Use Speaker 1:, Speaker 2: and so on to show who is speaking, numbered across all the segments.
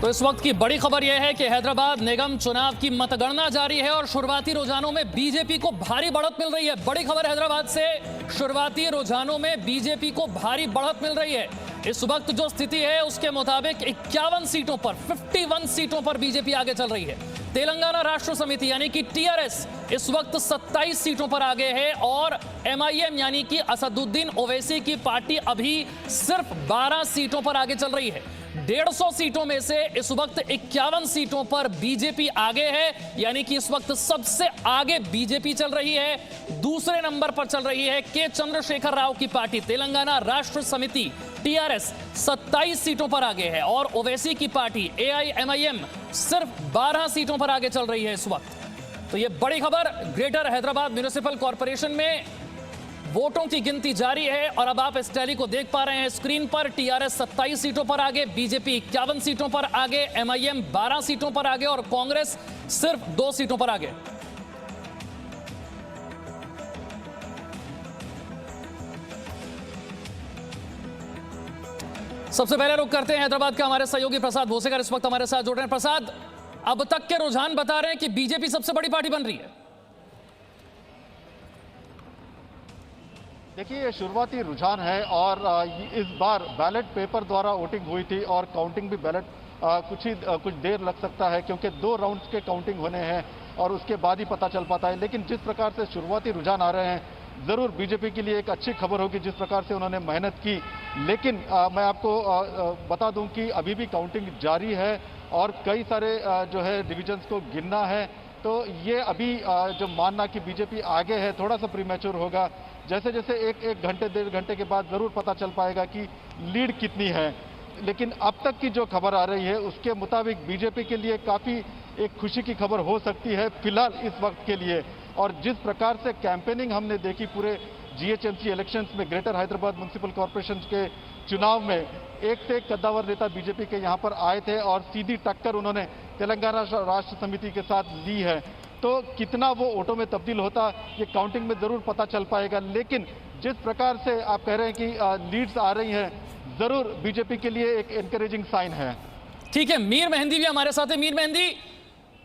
Speaker 1: तो इस वक्त की बड़ी खबर यह है कि हैदराबाद निगम चुनाव की मतगणना जारी है और शुरुआती रुझानों में बीजेपी को भारी बढ़त मिल रही है। बड़ी खबर हैदराबाद से, शुरुआती रुझानों में बीजेपी को भारी बढ़त मिल रही है। इस वक्त जो स्थिति है उसके मुताबिक 51 सीटों पर 51 सीटों पर बीजेपी आगे चल रही है। तेलंगाना राष्ट्र समिति यानी कि टीआरएस इस वक्त 27 सीटों पर आगे है और एमआईएम यानी कि असदुद्दीन ओवैसी की पार्टी अभी सिर्फ 12 सीटों पर आगे चल रही है। 150 सीटों में से इस वक्त 51 सीटों पर बीजेपी आगे है, यानी कि इस वक्त सबसे आगे बीजेपी चल रही है। दूसरे नंबर पर चल रही है के चंद्रशेखर राव की पार्टी तेलंगाना राष्ट्र समिति टीआरएस 27 सीटों पर आगे है और ओवैसी की पार्टी एआईएमआईएम सिर्फ 12 सीटों पर आगे चल रही है इस वक्त। तो यह बड़ी खबर। ग्रेटर हैदराबाद म्युनिसिपल कॉरपोरेशन में वोटों की गिनती जारी है और अब आप इस टैली को देख पा रहे हैं स्क्रीन पर। टीआरएस 27 सीटों पर आगे, बीजेपी 51 सीटों पर आगे, एमआईएम 12 सीटों पर आगे और कांग्रेस सिर्फ 2 सीटों पर आगे। सबसे पहले रुक करते हैं हैदराबाद का हमारे सहयोगी प्रसाद भोसेकर इस वक्त हमारे साथ जुड़ रहे हैं। प्रसाद, अब तक के रुझान बता रहे हैं कि बीजेपी सबसे बड़ी पार्टी बन रही है।
Speaker 2: देखिए, ये शुरुआती रुझान है और इस बार बैलेट पेपर द्वारा वोटिंग हुई थी और काउंटिंग भी बैलेट कुछ देर लग सकता है क्योंकि 2 राउंड्स के काउंटिंग होने हैं और उसके बाद ही पता चल पाता है। लेकिन जिस प्रकार से शुरुआती रुझान आ रहे हैं, ज़रूर बीजेपी के लिए एक अच्छी खबर होगी जिस प्रकार से उन्होंने मेहनत की। लेकिन मैं आपको बता दूं कि अभी भी काउंटिंग जारी है और कई सारे जो है डिविजन्स को गिनना है। तो ये अभी जो मानना कि बीजेपी आगे है थोड़ा सा प्रीमैच्योर होगा। जैसे जैसे एक घंटे 1.5 घंटे के बाद ज़रूर पता चल पाएगा कि लीड कितनी है। लेकिन अब तक की जो खबर आ रही है उसके मुताबिक बीजेपी के लिए काफ़ी एक खुशी की खबर हो सकती है फिलहाल इस वक्त के लिए। और जिस प्रकार से कैंपेनिंग हमने देखी पूरे जीएचएमसी इलेक्शंस में, ग्रेटर हैदराबाद म्युनिसिपल कॉरपोरेशन के चुनाव में, एक से एक कद्दावर नेता बीजेपी के यहाँ पर आए थे और सीधी टक्कर उन्होंने तेलंगाना राष्ट्र समिति के साथ ली है। तो कितना वो वोटों में तब्दील होता ये काउंटिंग में जरूर पता चल पाएगा। लेकिन जिस प्रकार से आप कह रहे हैं कि लीड्स आ रही हैं, जरूर बीजेपी के लिए एक एनकरेजिंग साइन है।
Speaker 1: ठीक है, मीर मेहंदी भी हमारे साथ है। मीर मेहंदी,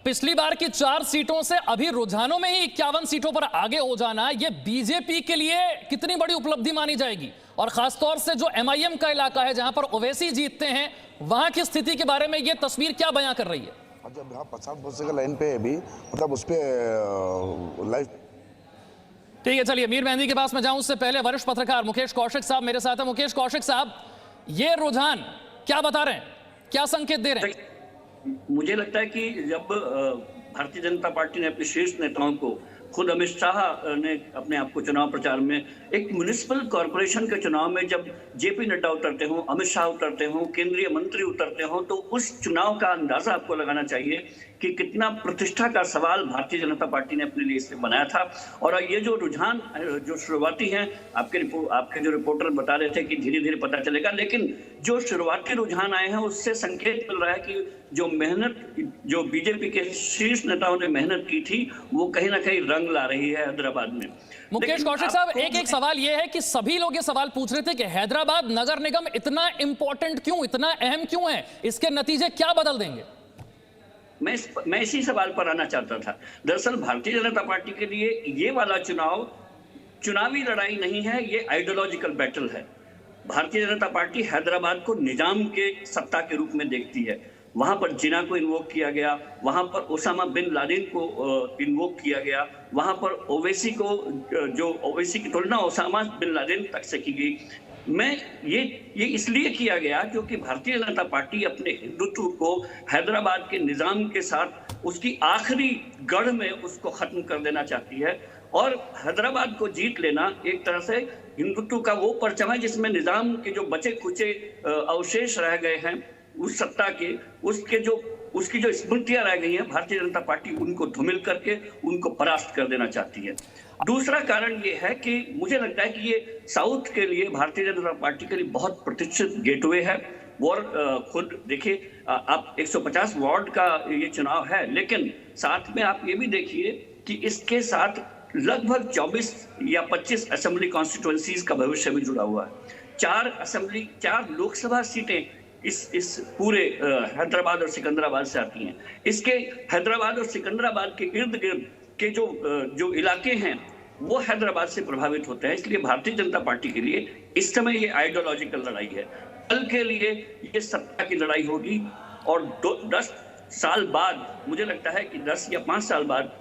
Speaker 1: पिछली बार की 4 सीटों से अभी रुझानों में ही 51 सीटों पर आगे हो जाना, ये बीजेपी के लिए कितनी बड़ी उपलब्धि मानी जाएगी? और खासतौर से जो एमआईएम का इलाका है जहां पर ओवैसी जीतते हैं, वहां की स्थिति के बारे में ये तस्वीर क्या बयां कर रही है?
Speaker 3: जब यहाँ 50 वर्ष का लाइन पे है अभी, मतलब उस पर लाइव।
Speaker 1: ठीक है, चलिए मीर मेहंदी के पास मैं जाऊं उससे पहले वरिष्ठ पत्रकार मुकेश कौशिक साहब मेरे साथ है। मुकेश कौशिक साहब, ये रुझान क्या बता रहे हैं, क्या संकेत दे रहे हैं?
Speaker 4: मुझे लगता है कि जब भारतीय जनता पार्टी ने अपने शीर्ष नेताओं को, खुद अमित शाह ने अपने आप को चुनाव प्रचार में, एक म्युनिसिपल कॉरपोरेशन के चुनाव में जब जेपी नड्डा उतरते हों, अमित शाह उतरते हों, केंद्रीय मंत्री उतरते हों, तो उस चुनाव का अंदाजा आपको लगाना चाहिए कि कितना प्रतिष्ठा का सवाल भारतीय जनता पार्टी ने अपने लिए इसमें बनाया था। और ये जो रुझान जो शुरुआती हैं, आपके जो रिपोर्टर बता रहे थे कि धीरे धीरे पता चलेगा, लेकिन जो शुरुआती रुझान आए हैं उससे संकेत मिल रहा है कि जो मेहनत, जो बीजेपी के शीर्ष नेताओं ने मेहनत की थी, वो कहीं ना कहीं रंग ला रही है हैदराबाद में।
Speaker 1: मुकेश कौशिक साहब, एक सवाल यह है कि सभी लोग ये सवाल पूछ रहे थे कि हैदराबाद नगर निगम इतना इंपॉर्टेंट क्यों, इतना अहम क्यों है, इसके नतीजे क्या बदल देंगे?
Speaker 4: मैं इसी सवाल पर आना चाहता था। दरअसल भारतीय जनता पार्टी के लिए ये वाला चुनाव चुनावी लड़ाई नहीं है, ये आइडियोलॉजिकल बैटल है। भारतीय जनता पार्टी हैदराबाद को निजाम के सत्ता के रूप में देखती है। वहां पर जिन्ना को इन्वोक किया गया, वहां पर ओसामा बिन लादेन को इन्वोक किया गया, वहां पर ओवैसी को, जो ओवैसी की तुलना ओसामा बिन लादेन तक से की गई। ये इसलिए किया गया क्योंकि भारतीय जनता पार्टी अपने हिंदुत्व को हैदराबाद के निजाम के साथ उसकी आखिरी गढ़ में उसको खत्म कर देना चाहती है। और हैदराबाद को जीत लेना एक तरह से हिंदुत्व का वो परचम है जिसमें निजाम के जो बचे खुचे अवशेष रह गए हैं उस सत्ता के, उसकी जो स्मृतियां रह गई हैं, भारतीय जनता पार्टी उनको धूमिल करके उनको परास्त कर देना चाहती है। दूसरा कारण ये है कि मुझे लगता है कि ये साउथ के लिए, भारतीय जनता पार्टी के लिए बहुत प्रतिष्ठित गेटवे है। और खुद देखिए, आप 150 वार्ड का ये चुनाव है, लेकिन साथ में आप ये भी देखिए कि इसके साथ लगभग 24 या 25 असेंबली कॉन्स्टिट्यूएंसीज का भविष्य भी जुड़ा हुआ है। 4 लोकसभा सीटें इस पूरे हैदराबाद और सिकंदराबाद से आती हैं। इसके हैदराबाद और सिकंदराबाद के इर्द गिर्द के जो इलाके हैं वो हैदराबाद से प्रभावित होते हैं। इसलिए भारतीय जनता पार्टी के लिए इस समय ये आइडियोलॉजिकल लड़ाई है। कल के लिए ये सत्ता की लड़ाई होगी और 10 साल बाद, मुझे लगता है कि 10 या 5 साल बाद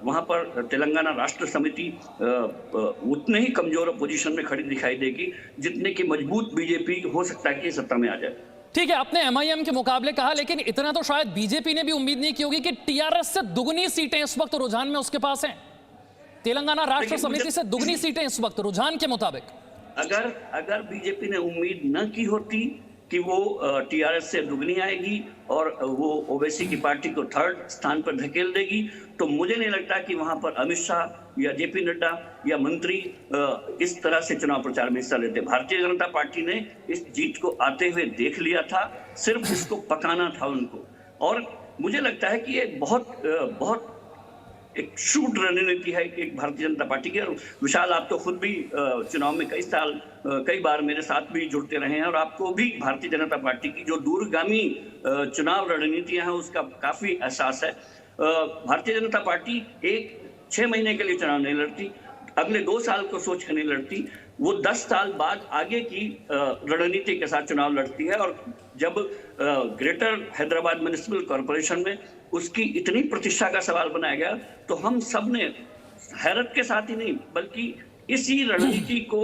Speaker 4: वहां पर तेलंगाना राष्ट्र समिति उतने ही कमजोर पोजीशन में खड़ी दिखाई देगी जितने की मजबूत बीजेपी हो सकता है कि सत्ता में आ जाए।
Speaker 1: ठीक है, आपने एमआईएम के मुकाबले कहा, लेकिन इतना तो शायद बीजेपी ने भी उम्मीद नहीं की होगी कि टीआरएस से दुगनी सीटें इस वक्त रुझान में उसके पास हैं। तेलंगाना राष्ट्र समिति से दुगनी सीटें इस वक्त रुझान के मुताबिक।
Speaker 4: अगर बीजेपी ने उम्मीद न की होती कि वो टीआरएस से दुगनी आएगी और वो ओवैसी की पार्टी को 3rd स्थान पर धकेल देगी, तो मुझे नहीं लगता कि वहां पर अमित शाह या जेपी नड्डा या मंत्री इस तरह से चुनाव प्रचार में हिस्सा लेते। भारतीय जनता पार्टी ने इस जीत को आते हुए देख लिया था, सिर्फ इसको पकाना था उनको। और मुझे लगता है कि ये बहुत एक शूट रणनीति है एक भारतीय जनता पार्टी की। और विशाल, आप तो खुद भी चुनाव में कई बार मेरे साथ भी जुड़ते रहे हैं और आपको भी भारतीय जनता पार्टी की जो दूरगामी चुनाव रणनीतियां हैं उसका काफी एहसास है। भारतीय जनता पार्टी 6 महीने के लिए चुनाव नहीं लड़ती, अगले 2 साल को सोच कर नहीं लड़ती, वो 10 साल बाद आगे की रणनीति के साथ चुनाव लड़ती है। और जब ग्रेटर हैदराबाद म्युनिसिपल कॉरपोरेशन में उसकी इतनी प्रतिष्ठा का सवाल बनाया गया, तो हम सब ने हैरत के साथ ही नहीं बल्कि इसी रणनीति को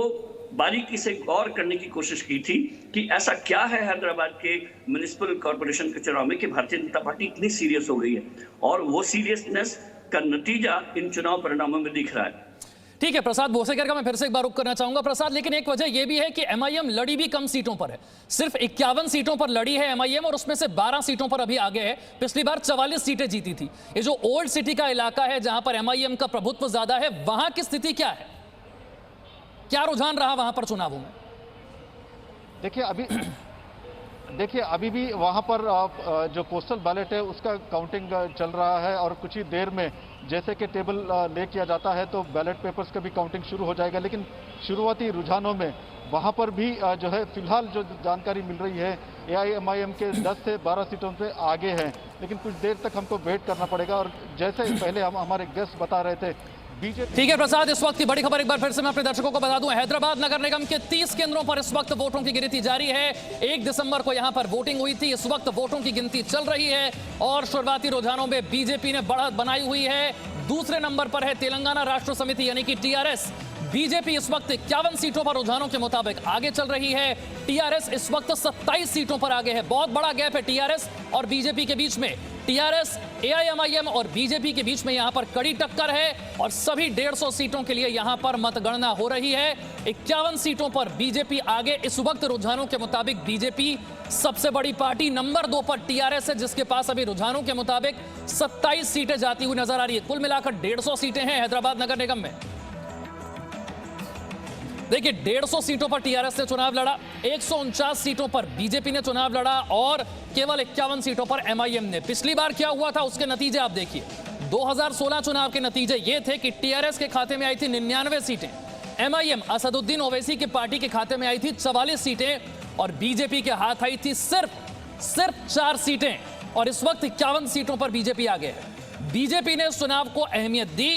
Speaker 4: बारीकी से गौर करने की कोशिश की थी कि ऐसा क्या है हैदराबाद के म्युनिसिपल कॉरपोरेशन के चुनाव में कि भारतीय जनता पार्टी इतनी सीरियस हो गई है। और वो सीरियसनेस का नतीजा इन चुनाव परिणामों में दिख रहा है।
Speaker 1: ठीक है, प्रसाद भोसेकर का मैं फिर से एक बार रुक करना चाहूंगा। प्रसाद, लेकिन एक वजह यह भी है कि एमआईएम लड़ी भी कम सीटों पर है, सिर्फ 51 सीटों पर लड़ी है एमआईएम और उसमें से 12 सीटों पर अभी आगे है। पिछली बार 44 सीटें जीती थी। ये जो ओल्ड सिटी का इलाका है जहां पर एमआईएम का प्रभुत्व ज्यादा है, वहां की स्थिति क्या है, क्या रुझान रहा वहां पर चुनावों में?
Speaker 2: देखिए अभी भी वहां पर जो पोस्टल बैलेट है उसका काउंटिंग चल रहा है और कुछ ही देर में जैसे कि टेबल ले किया जाता है तो बैलेट पेपर्स का भी काउंटिंग शुरू हो जाएगा। लेकिन शुरुआती रुझानों में वहां पर भी जो है फिलहाल जो जानकारी मिल रही है एआईएमआईएम के 10 से 12 सीटों से आगे हैं, लेकिन कुछ देर तक हमको वेट करना पड़ेगा। और जैसे पहले हमारे गेस्ट बता रहे थे,
Speaker 1: ठीक है प्रसाद, इस वक्त की बड़ी खबर एक बार फिर से मैं अपने दर्शकों को बता दूं। हैदराबाद नगर निगम के 30 केंद्रों पर इस वक्त वोटों की गिनती जारी है। 1 दिसंबर को यहां पर वोटिंग हुई थी, इस वक्त वोटों की गिनती चल रही है और शुरुआती रुझानों में बीजेपी ने बढ़त बनाई हुई है। दूसरे नंबर पर है तेलंगाना राष्ट्र समिति यानी कि टीआरएस। बीजेपी इस वक्त 51 सीटों पर रुझानों के मुताबिक आगे चल रही है। टीआरएस इस वक्त 27 सीटों पर आगे है। बहुत बड़ा गैप है टीआरएस और बीजेपी के बीच में। टीआरएस, एआईएमआईएम और बीजेपी के बीच में यहां पर कड़ी टक्कर है और सभी 150 सीटों के लिए यहां पर मतगणना हो रही है। 51 सीटों पर बीजेपी आगे इस वक्त रुझानों के मुताबिक। बीजेपी सबसे बड़ी पार्टी, नंबर 2 पर टीआरएस है जिसके पास अभी रुझानों के मुताबिक 27 सीटें जाती हुई नजर आ रही है। कुल मिलाकर 150 सीटें हैं हैदराबाद नगर निगम में। देखिए 150 सीटों पर टीआरएस ने चुनाव लड़ा, 149 सीटों पर बीजेपी ने चुनाव लड़ा और केवल 51 सीटों पर एमआईएम ने। पिछली बार क्या हुआ था उसके नतीजे आप देखिए। 2016 चुनाव के नतीजे ये थे कि टीआरएस के खाते में आई थी 99 सीटें, एमआईएम असदुद्दीन ओवैसी की पार्टी के खाते में आई थी 44 सीटें और बीजेपी के हाथ आई थी सिर्फ 4 सीटें और इस वक्त 51 सीटों पर बीजेपी आगे है। बीजेपी ने इस चुनाव को अहमियत दी।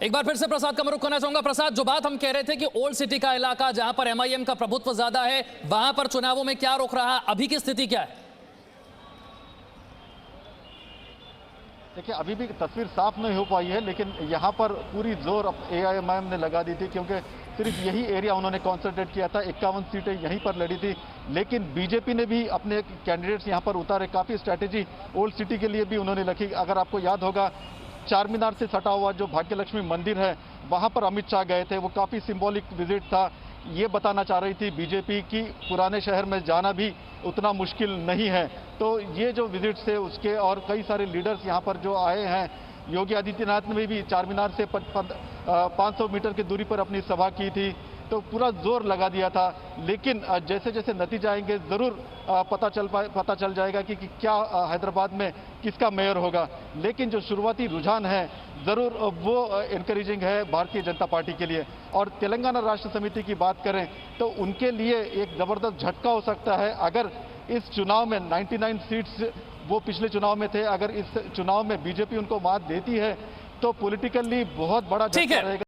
Speaker 1: एक बार फिर से प्रसाद का मैं रुख करना चाहूंगा। प्रसाद, जो बात हम कह रहे थे कि ओल्ड सिटी का इलाका जहां पर एमआईएम का प्रभुत्व ज्यादा है, वहां पर चुनावों में क्या रुख रहा, अभी की स्थिति क्या है?
Speaker 2: देखिए अभी भी तस्वीर साफ नहीं हो पाई है, लेकिन यहाँ पर पूरी जोर एआईएमआईएम ने लगा दी थी क्योंकि सिर्फ यही एरिया उन्होंने कॉन्सेंट्रेट किया था। 51 सीटें यहीं पर लड़ी थी, लेकिन बीजेपी ने भी अपने कैंडिडेट्स यहाँ पर उतारे। काफ़ी स्ट्रैटेजी ओल्ड सिटी के लिए भी उन्होंने रखी। अगर आपको याद होगा, चार मीनार से सटा हुआ जो भाग्यलक्ष्मी मंदिर है वहां पर अमित शाह गए थे, वो काफ़ी सिंबॉलिक विजिट था। ये बताना चाह रही थी बीजेपी की पुराने शहर में जाना भी उतना मुश्किल नहीं है। तो ये जो विजिट्स थे उसके और कई सारे लीडर्स यहाँ पर जो आए हैं, योगी आदित्यनाथ ने भी चार मीनार से 500 मीटर की दूरी पर अपनी सभा की थी। तो पूरा जोर लगा दिया था। लेकिन जैसे जैसे नतीजे आएंगे जरूर पता चल जाएगा कि क्या हैदराबाद में किसका मेयर होगा। लेकिन जो शुरुआती रुझान है जरूर वो एनकरेजिंग है भारतीय जनता पार्टी के लिए। और तेलंगाना राष्ट्र समिति की बात करें तो उनके लिए एक जबरदस्त झटका हो सकता है अगर इस चुनाव में 99 सीट्स वो पिछले चुनाव में थे, अगर इस चुनाव में बीजेपी उनको मात देती है तो पॉलिटिकली बहुत बड़ा झटका रहेगा।